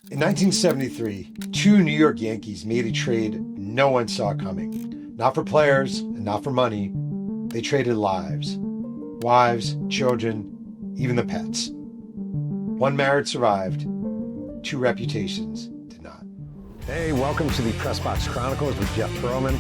In 1973, two New York Yankees made a trade no one saw coming. Not for players and not for money. They traded lives. Wives, children, even the pets. One marriage survived. Two reputations did not. Hey, welcome to the Press Box Chronicles with Jeff Pearlman.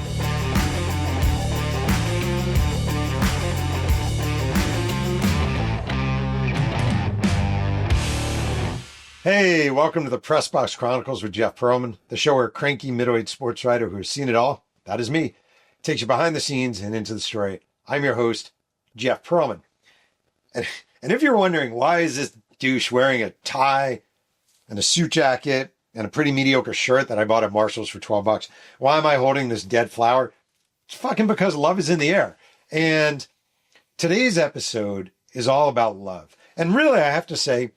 Hey, welcome to the Press Box Chronicles with Jeff Pearlman, the show where a cranky middle-aged sports writer who has seen it all, that is me, takes you behind the scenes and into the story. I'm your host, Jeff Pearlman. And if you're wondering, why is this douche wearing a tie and a suit jacket and a pretty mediocre shirt that I bought at Marshall's for $12? Why am I holding this dead flower? It's fucking because love is in the air. And today's episode is all about love. And really, I have to say,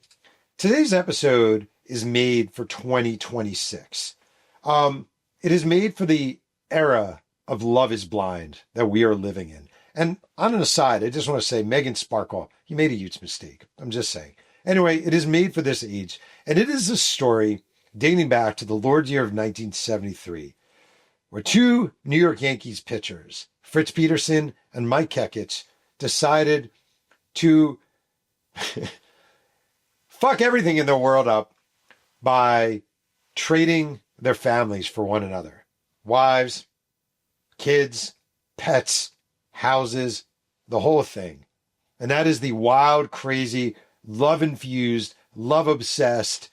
today's episode is made for 2026. It is made for the era of Love is Blind that we are living in. And on an aside, I just want to say, Megan Sparkle, you made a huge mistake. I'm just saying. Anyway, it is made for this age. And it is a story dating back to the Lord's year of 1973, where two New York Yankees pitchers, Fritz Peterson and Mike Kekich, decided to fuck everything in their world up by trading their families for one another. Wives, kids, pets, houses, the whole thing. And that is the wild, crazy, love-infused, love-obsessed,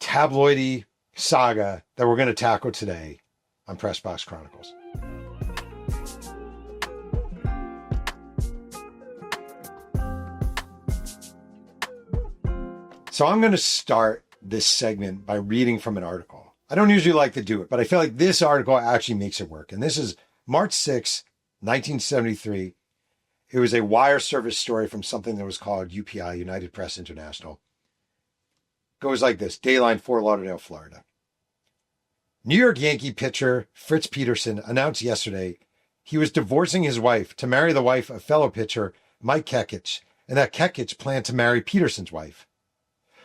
tabloidy saga that we're going to tackle today on Press Box Chronicles. So I'm going to start this segment by reading from an article. I don't usually like to do it, but I feel like this article actually makes it work. And this is March 6, 1973. It was a wire service story from something that was called UPI, United Press International. Goes like this: Dayline, Fort Lauderdale, Florida. New York Yankee pitcher Fritz Peterson announced yesterday he was divorcing his wife to marry the wife of fellow pitcher Mike Kekich, and that Kekich planned to marry Peterson's wife.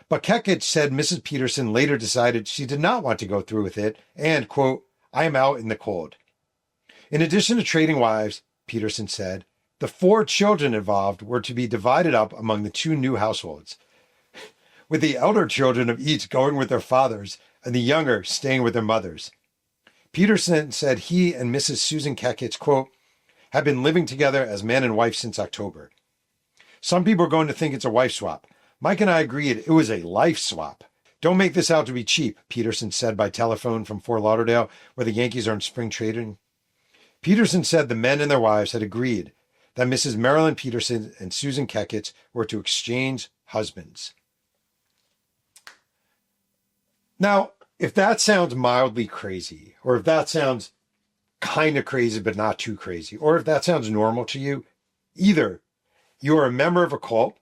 But Kekich said Mrs. Peterson later decided she did not want to go through with it and, quote, "I am out in the cold." In addition to trading wives, Peterson said, the four children involved were to be divided up among the two new households, with the elder children of each going with their fathers and the younger staying with their mothers. Peterson said he and Mrs. Susan Kekich, quote, have been living together as man and wife since October. Some people are going to think it's a wife swap. Mike and I agreed it was a life swap. Don't make this out to be cheap, Peterson said by telephone from Fort Lauderdale, where the Yankees are in spring training. Peterson said the men and their wives had agreed that Mrs. Marilyn Peterson and Susan Kekich were to exchange husbands. Now, if that sounds mildly crazy, or if that sounds kind of crazy but not too crazy, or if that sounds normal to you, either you are a member of a cult,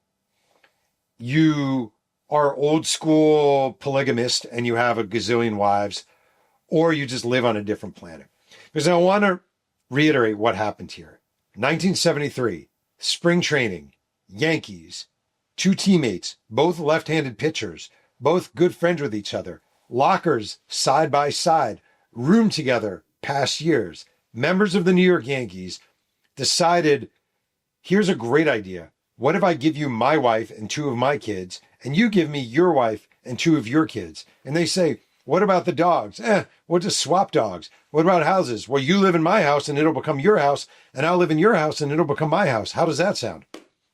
you are old school polygamist and you have a gazillion wives, or you just live on a different planet. Because I want to reiterate what happened here. 1973, spring training, Yankees, two teammates, both left-handed pitchers, both good friends with each other, lockers side by side, roomed together past years. Members of the New York Yankees decided, here's a great idea. What if I give you my wife and two of my kids, and you give me your wife and two of your kids? And they say, what about the dogs? We'll just swap dogs. What about houses? Well, you live in my house and it'll become your house, and I'll live in your house and it'll become my house. How does that sound?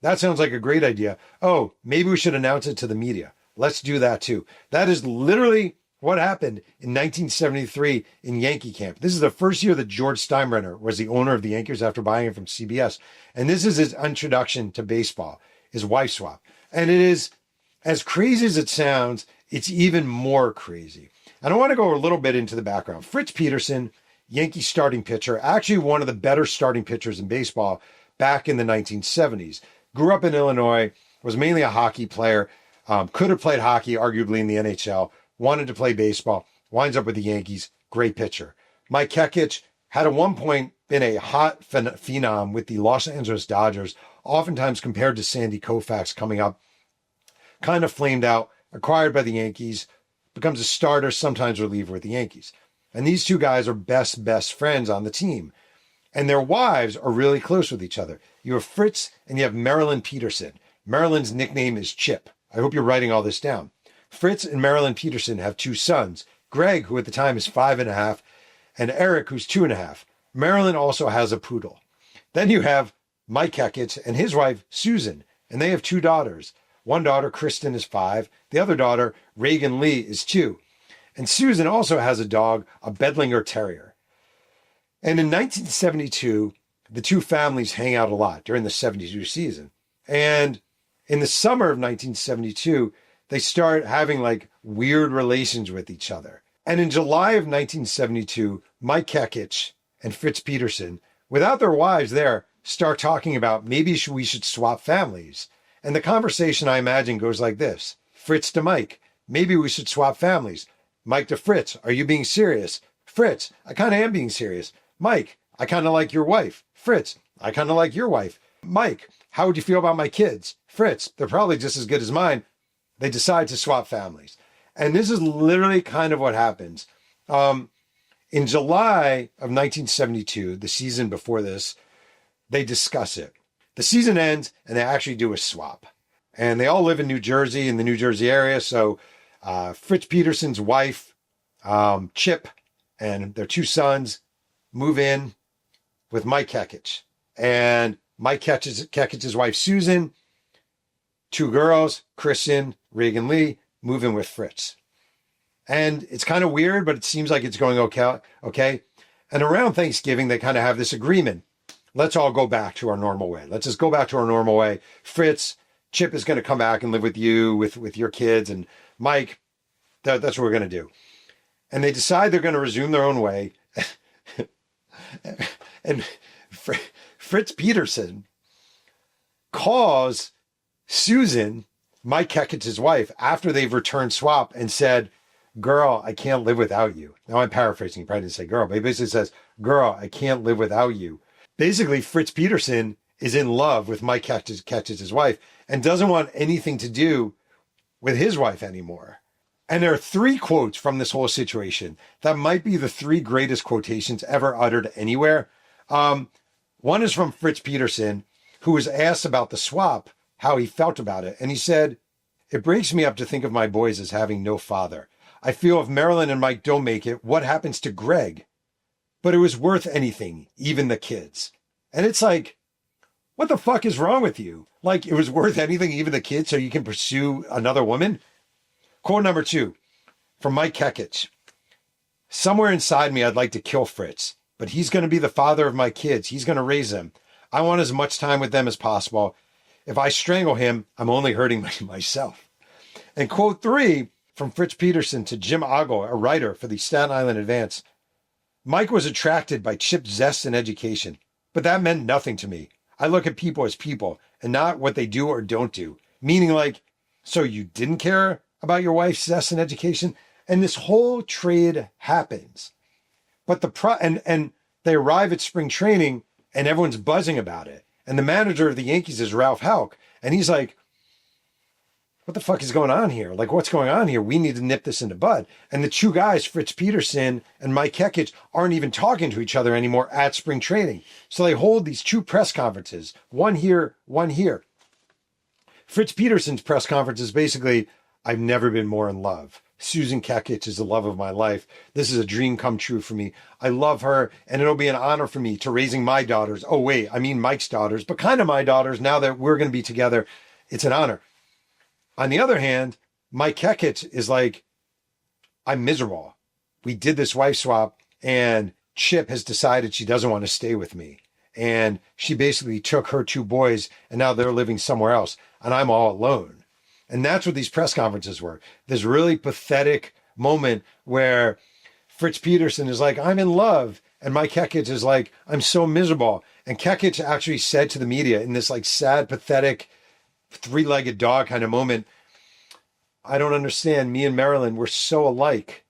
That sounds like a great idea. Oh, maybe we should announce it to the media. Let's do that too. That is literally what happened in 1973 in Yankee camp. This is the first year that George Steinbrenner was the owner of the Yankees after buying it from CBS. And this is his introduction to baseball, his wife swap. And it is, as crazy as it sounds, it's even more crazy. And I want to go a little bit into the background. Fritz Peterson, Yankee starting pitcher, actually one of the better starting pitchers in baseball back in the 1970s. Grew up in Illinois, was mainly a hockey player, could have played hockey, arguably in the NHL, wanted to play baseball, winds up with the Yankees, great pitcher. Mike Kekich had at one point been a hot phenom with the Los Angeles Dodgers, oftentimes compared to Sandy Koufax coming up. Kind of flamed out, acquired by the Yankees, becomes a starter, sometimes reliever with the Yankees. And these two guys are best friends on the team. And their wives are really close with each other. You have Fritz and you have Marilyn Peterson. Marilyn's nickname is Chip. I hope you're writing all this down. Fritz and Marilyn Peterson have two sons, Greg, who at the time is 5.5, and Eric, who's 2.5. Marilyn also has a poodle. Then you have Mike Kekich and his wife, Susan, and they have two daughters. One daughter, Kristen, is 5. The other daughter, Reagan Lee, is 2. And Susan also has a dog, a Bedlinger Terrier. And in 1972, the two families hang out a lot during the 72 season. And in the summer of 1972, they start having like weird relations with each other. And in July of 1972, Mike Kekich and Fritz Peterson, without their wives there, start talking about maybe we should swap families. And the conversation, I imagine, goes like this. Fritz to Mike, maybe we should swap families. Mike to Fritz, are you being serious? Fritz, I kind of am being serious. Mike, I kind of like your wife. Fritz, I kind of like your wife. Mike, how would you feel about my kids? Fritz, they're probably just as good as mine. They decide to swap families. And this is literally kind of what happens. In July of 1972, the season before this, they discuss it. The season ends and they actually do a swap. And they all live in New Jersey, in the New Jersey area. So Fritz Peterson's wife, Chip, and their two sons move in with Mike Kekich. And Mike Kekich's wife, Susan, two girls, Kristen, Reagan Lee, move in with Fritz. And it's kind of weird, but it seems like it's going okay. And around Thanksgiving, they kind of have this agreement. Let's all go back to our normal way. Let's just go back to our normal way. Fritz, Chip is going to come back and live with you, with your kids. And Mike, that's what we're going to do. And they decide they're going to resume their own way. And Fritz Peterson calls Susan, Mike Kekich's wife, after they've returned swap and said, girl, I can't live without you. Now I'm paraphrasing. He probably didn't say girl, but he basically says, girl, I can't live without you. Basically, Fritz Peterson is in love with Mike Kekich's wife and doesn't want anything to do with his wife anymore. And there are 3 quotes from this whole situation that might be the 3 greatest quotations ever uttered anywhere. One is from Fritz Peterson, who was asked about the swap, how he felt about it. And he said, it breaks me up to think of my boys as having no father. I feel if Marilyn and Mike don't make it, what happens to Greg? But it was worth anything, even the kids. And it's like, what the fuck is wrong with you? Like, it was worth anything, even the kids, so you can pursue another woman? Quote number 2 from Mike Kekich. Somewhere inside me, I'd like to kill Fritz, but he's going to be the father of my kids. He's going to raise them. I want as much time with them as possible. If I strangle him, I'm only hurting myself. And quote 3 from Fritz Peterson to Jim Ogle, a writer for the Staten Island Advance. Mike was attracted by Chip's zest and education, but that meant nothing to me. I look at people as people and not what they do or don't do. Meaning like, so you didn't care about your wife's zest and education? And this whole trade happens. But and they arrive at spring training and everyone's buzzing about it. And the manager of the Yankees is Ralph Houck. And he's like, what the fuck is going on here? Like, what's going on here? We need to nip this in the bud. And the 2 guys, Fritz Peterson and Mike Kekich, aren't even talking to each other anymore at spring training. So they hold these 2 press conferences, one here, one here. Fritz Peterson's press conference is basically, I've never been more in love. Susan Kekich is the love of my life. This is a dream come true for me. I love her, and it'll be an honor for me to raising my daughters. Oh, wait, I mean Mike's daughters, but kind of my daughters now that we're going to be together. It's an honor. On the other hand, Mike Kekich is like, I'm miserable. We did this wife swap, and Chip has decided she doesn't want to stay with me. And she basically took her 2 boys, and now they're living somewhere else, and I'm all alone. And that's what these press conferences were. This really pathetic moment where Fritz Peterson is like, I'm in love. And Mike Kekich is like, I'm so miserable. And Kekich actually said to the media in this like sad, pathetic, 3-legged dog kind of moment, I don't understand. Me and Marilyn, we're so alike,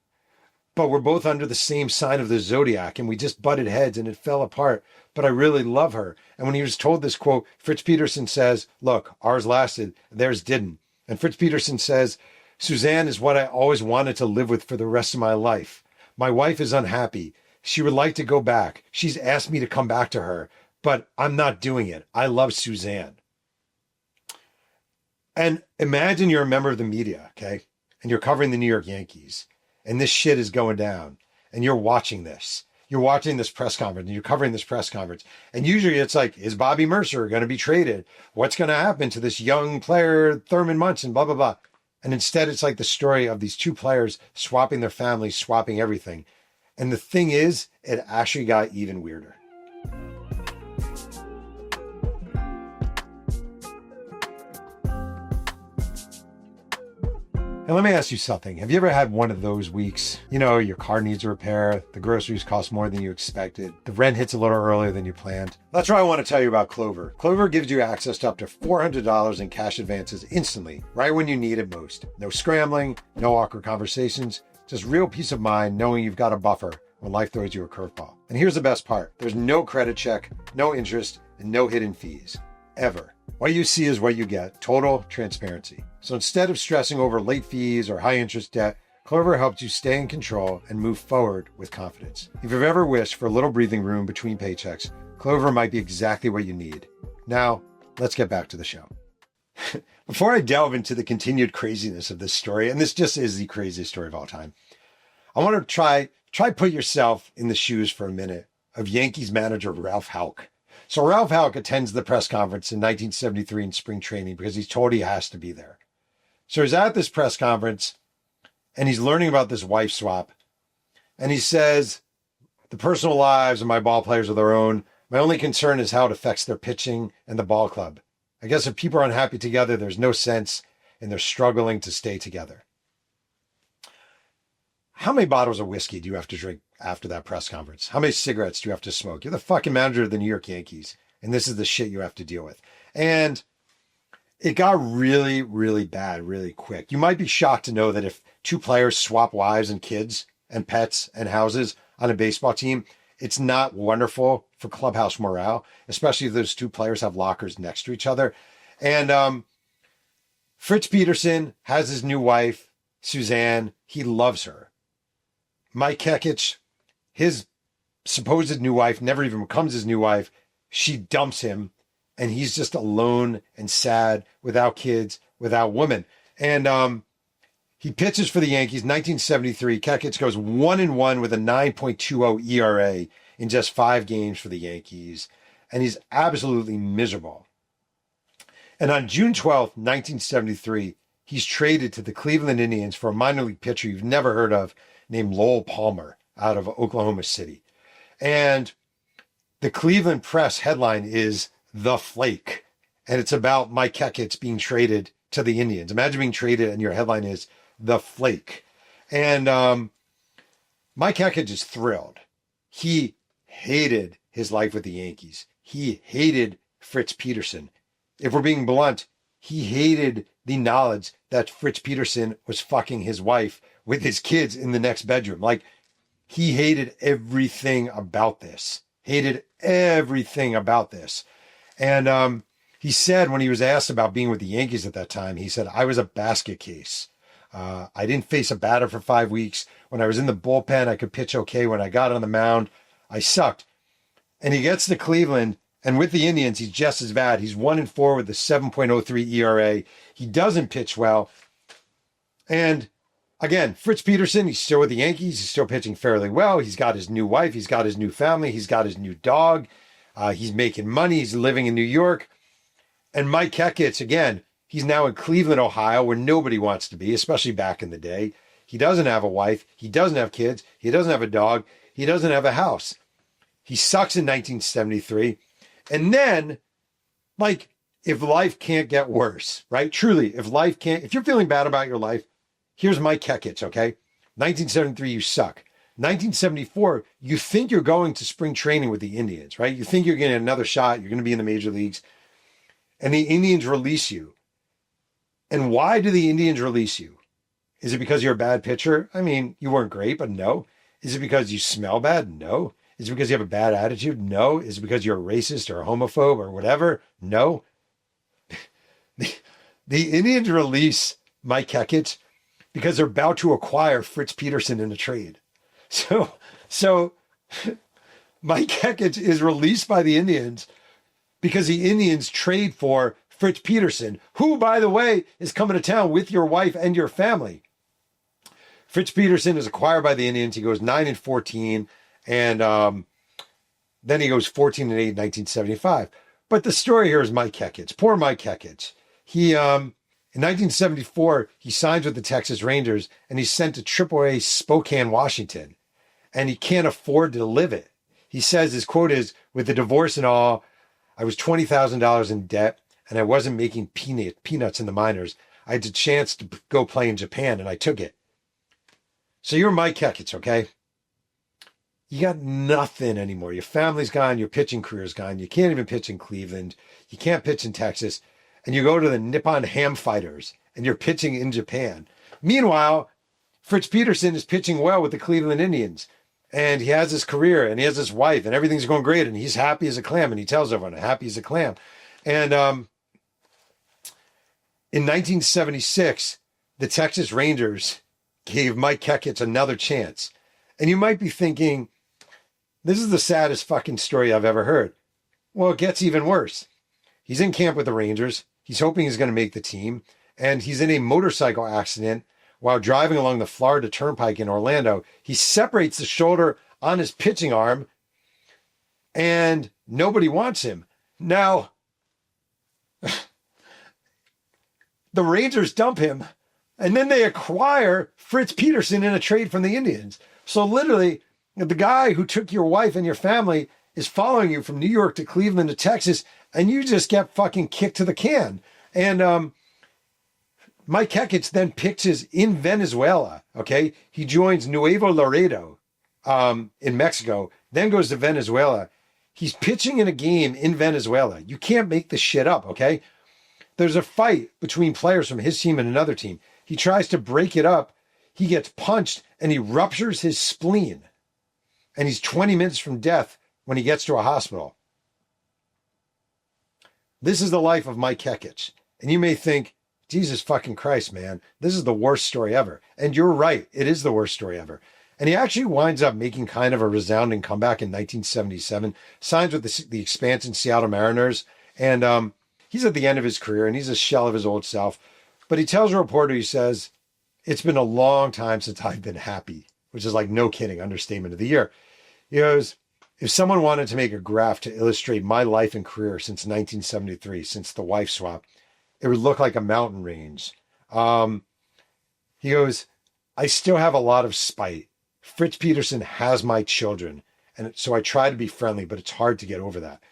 but we're both under the same sign of the zodiac and we just butted heads and it fell apart. But I really love her. And when he was told this quote, Fritz Peterson says, look, ours lasted, theirs didn't. And Fritz Peterson says, Suzanne is what I always wanted to live with for the rest of my life. My wife is unhappy. She would like to go back. She's asked me to come back to her, but I'm not doing it. I love Suzanne. And imagine you're a member of the media, okay? And you're covering the New York Yankees, and this shit is going down, and you're watching this. You're watching this press conference, and you're covering this press conference. And usually it's like, is Bobby Mercer going to be traded? What's going to happen to this young player, Thurman Munson, blah, blah, blah. And instead, it's like the story of these two players swapping their families, swapping everything. And the thing is, it actually got even weirder. And let me ask you something. Have you ever had one of those weeks? You know, your car needs a repair, the groceries cost more than you expected, the rent hits a little earlier than you planned. That's why I want to tell you about Clover. Clover gives you access to up to $400 in cash advances instantly, right when you need it most. No scrambling, no awkward conversations, just real peace of mind knowing you've got a buffer when life throws you a curveball. And here's the best part. There's no credit check, no interest, and no hidden fees. Ever. What you see is what you get. Total transparency. So instead of stressing over late fees or high interest debt, Clover helps you stay in control and move forward with confidence. If you've ever wished for a little breathing room between paychecks, Clover might be exactly what you need. Now, let's get back to the show. Before I delve into the continued craziness of this story, and this just is the craziest story of all time, I want to try put yourself in the shoes for a minute of Yankees manager Ralph Houck. So Ralph Houck attends the press conference in 1973 in spring training because he's told he has to be there. So he's at this press conference and he's learning about this wife swap. And he says, the personal lives of my ball players are their own. My only concern is how it affects their pitching and the ball club. I guess if people are unhappy together, there's no sense and they're struggling to stay together. How many bottles of whiskey do you have to drink after that press conference? How many cigarettes do you have to smoke? You're the fucking manager of the New York Yankees, and this is the shit you have to deal with. And it got really, really bad really quick. You might be shocked to know that if two players swap wives and kids and pets and houses on a baseball team, it's not wonderful for clubhouse morale, especially if those two players have lockers next to each other. And Fritz Peterson has his new wife, Suzanne. He loves her. Mike Kekich, his supposed new wife, never even becomes his new wife. She dumps him, and he's just alone and sad, without kids, without women. And he pitches for the Yankees, 1973. Kekich goes 1-1 with a 9.20 ERA in just 5 games for the Yankees, and he's absolutely miserable. And on June 12th, 1973, he's traded to the Cleveland Indians for a minor league pitcher you've never heard of, named Lowell Palmer out of Oklahoma City. And the Cleveland Press headline is The Flake. And it's about Mike Kekich being traded to the Indians. Imagine being traded and your headline is The Flake. And Mike Kekich is thrilled. He hated his life with the Yankees. He hated Fritz Peterson. If we're being blunt, he hated the knowledge that Fritz Peterson was fucking his wife with his kids in the next bedroom. Like, he hated everything about this. Hated everything about this. And he said when he was asked about being with the Yankees at that time, he said, I was a basket case. I didn't face a batter for 5 weeks. When I was in the bullpen, I could pitch okay. When I got on the mound, I sucked. And he gets to Cleveland, and with the Indians, he's just as bad. He's 1-4 with a 7.03 ERA. He doesn't pitch well. And again, Fritz Peterson, he's still with the Yankees. He's still pitching fairly well. He's got his new wife. He's got his new family. He's got his new dog. He's making money. He's living in New York. And Mike Kekich, again, he's now in Cleveland, Ohio, where nobody wants to be, especially back in the day. He doesn't have a wife. He doesn't have kids. He doesn't have a dog. He doesn't have a house. He sucks in 1973. And then, like, if life can't get worse, right? Truly, if you're feeling bad about your life, here's Mike Kekich, okay? 1973, you suck. 1974, you think you're going to spring training with the Indians, right? You think you're getting another shot. You're going to be in the major leagues. And the Indians release you. And why do the Indians release you? Is it because you're a bad pitcher? I mean, you weren't great, but no. Is it because you smell bad? No. Is it because you have a bad attitude? No. Is it because you're a racist or a homophobe or whatever? No. The Indians release Mike Kekich because they're about to acquire Fritz Peterson in a trade. So Mike Hekich is released by the Indians because the Indians trade for Fritz Peterson, who, by the way, is coming to town with your wife and your family. Fritz Peterson is acquired by the Indians. He goes 9-14, and then he goes 14-8 in 1975. But the story here is Mike Hekich. Poor Mike Hekich. He in 1974, he signs with the Texas Rangers, and he's sent to AAA Spokane, Washington, and he can't afford to live it. He says, his quote is, "With the divorce and all, I was $20,000 in debt, and I wasn't making peanuts in the minors. I had the chance to go play in Japan, and I took it." So you're Mike Hekich, okay? You got nothing anymore. Your family's gone. Your pitching career's gone. You can't even pitch in Cleveland. You can't pitch in Texas. And you go to the Nippon Ham Fighters, and you're pitching in Japan. Meanwhile, Fritz Peterson is pitching well with the Cleveland Indians. And he has his career, and he has his wife, and everything's going great, and he's happy as a clam, and he tells everyone, happy as a clam. And in 1976, the Texas Rangers gave Mike Hekich another chance. And you might be thinking, this is the saddest fucking story I've ever heard. Well, it gets even worse. He's in camp with the Rangers. He's hoping he's going to make the team. And he's in a motorcycle accident while driving along the Florida Turnpike in Orlando. He separates the shoulder on his pitching arm, and nobody wants him. Now, the Rangers dump him, and then they acquire Fritz Peterson in a trade from the Indians. So literally, the guy who took your wife and your family is following you from New York to Cleveland to Texas, and you just get fucking kicked to the can. And Mike Hekich then pitches in Venezuela, okay? He joins Nuevo Laredo in Mexico, then goes to Venezuela. He's pitching in a game in Venezuela. You can't make this shit up, okay? There's a fight between players from his team and another team. He tries to break it up. He gets punched, and he ruptures his spleen. And he's 20 minutes from death when he gets to a hospital. This is the life of Mike Hekich. And you may think, Jesus fucking Christ, man, this is the worst story ever. And you're right, it is the worst story ever. And he actually winds up making kind of a resounding comeback in 1977, signs with the expansion Seattle Mariners, and he's at the end of his career, and he's a shell of his old self. But he tells a reporter, he says, "It's been a long time since I've been happy," which is like, no kidding, understatement of the year. He goes, "If someone wanted to make a graph to illustrate my life and career since 1973, since the wife swap, it would look like a mountain range." He goes, "I still have a lot of spite. Fritz Peterson has my children, and so I try to be friendly, but it's hard to get over that."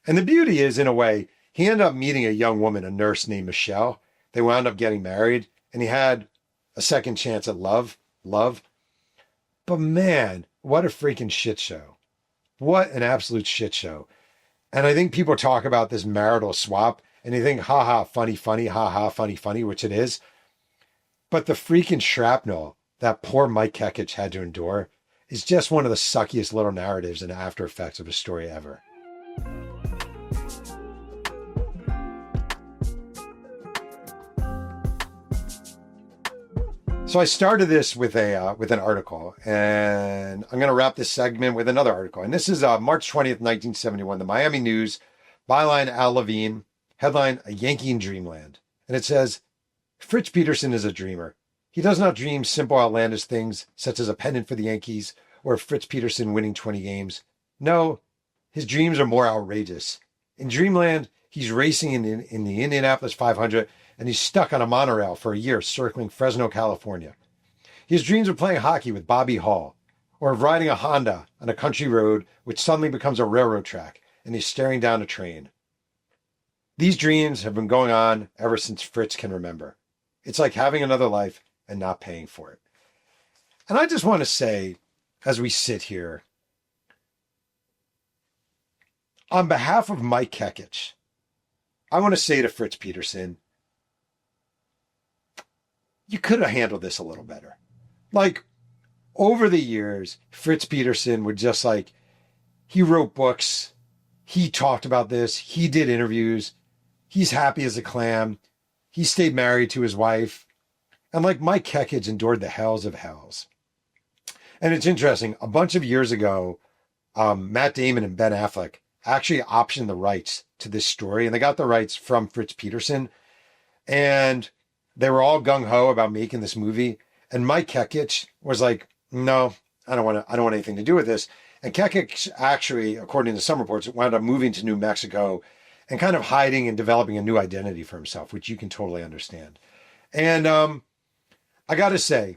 And the beauty is, in a way, he ended up meeting a young woman, a nurse named Michelle. They wound up getting married, and he had a second chance at love. But man, what a freaking shit show. What an absolute shit show. And I think people talk about this marital swap, and they think, ha, funny, ha, funny, which it is. But the freaking shrapnel that poor Mike Hekich had to endure is just one of the suckiest little narratives and after effects of a story ever. So I started this with an article, and I'm going to wrap this segment with another article. And this is March 20th, 1971, the Miami News, byline Al Levine, headline, "A Yankee in Dreamland." And it says, "Fritz Peterson is a dreamer. He does not dream simple, outlandish things, such as a pennant for the Yankees or Fritz Peterson winning 20 games. No, his dreams are more outrageous. In Dreamland, he's racing in the Indianapolis 500, and he's stuck on a monorail for a year circling Fresno, California. His dreams of playing hockey with Bobby Hall, or of riding a Honda on a country road which suddenly becomes a railroad track, and he's staring down a train. These dreams have been going on ever since Fritz can remember. It's like having another life and not paying for it." And I just want to say, as we sit here, on behalf of Mike Hekich, I want to say to Fritz Peterson, you could have handled this a little better. Like, over the years, Fritz Peterson would just he wrote books, he talked about this, he did interviews, he's happy as a clam, he stayed married to his wife, And like Mike Kekich endured the hells of hells. And it's interesting, a bunch of years ago, Matt Damon and Ben Affleck actually optioned the rights to this story, and they got the rights from Fritz Peterson. And they were all gung-ho about making this movie. And Mike Kekich was like, no, I don't want anything to do with this. And Kekich actually, according to some reports, wound up moving to New Mexico and kind of hiding and developing a new identity for himself, which you can totally understand. And I got to say,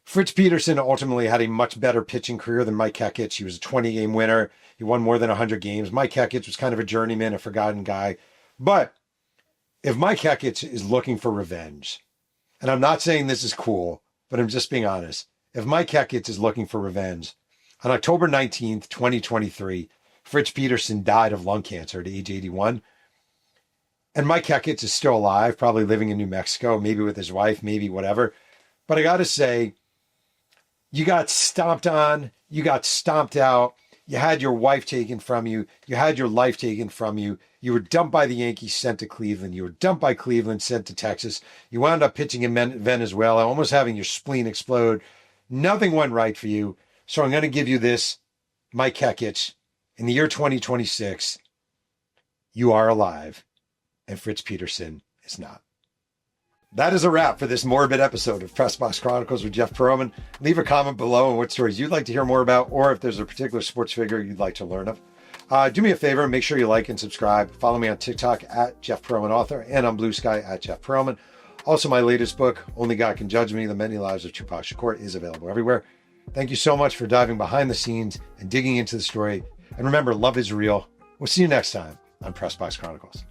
Fritz Peterson ultimately had a much better pitching career than Mike Kekich. He was a 20-game winner. He won more than 100 games. Mike Kekich was kind of a journeyman, a forgotten guy. But if Mike Kekich is looking for revenge, and I'm not saying this is cool, but I'm just being honest. If Mike Kekich is looking for revenge, on October 19th, 2023, Fritz Peterson died of lung cancer at age 81. And Mike Kekich is still alive, probably living in New Mexico, maybe with his wife, maybe whatever. But I got to say, you got stomped on, you got stomped out, you had your wife taken from you, you had your life taken from you, you were dumped by the Yankees, sent to Cleveland, you were dumped by Cleveland, sent to Texas, you wound up pitching in Venezuela, almost having your spleen explode. Nothing went right for you, so I'm going to give you this, Mike Kekich. In the year 2026, you are alive, and Fritz Peterson is not. That is a wrap for this morbid episode of Press Box Chronicles with Jeff Pearlman. Leave a comment below on what stories you'd like to hear more about, or if there's a particular sports figure you'd like to learn of. Do me a favor, make sure you like and subscribe. Follow me on TikTok at Jeff Pearlman Author and on Bluesky at Jeff Pearlman. Also, my latest book, Only God Can Judge Me, The Many Lives of Tupac Shakur, is available everywhere. Thank you so much for diving behind the scenes and digging into the story. And remember, love is real. We'll see you next time on Press Box Chronicles.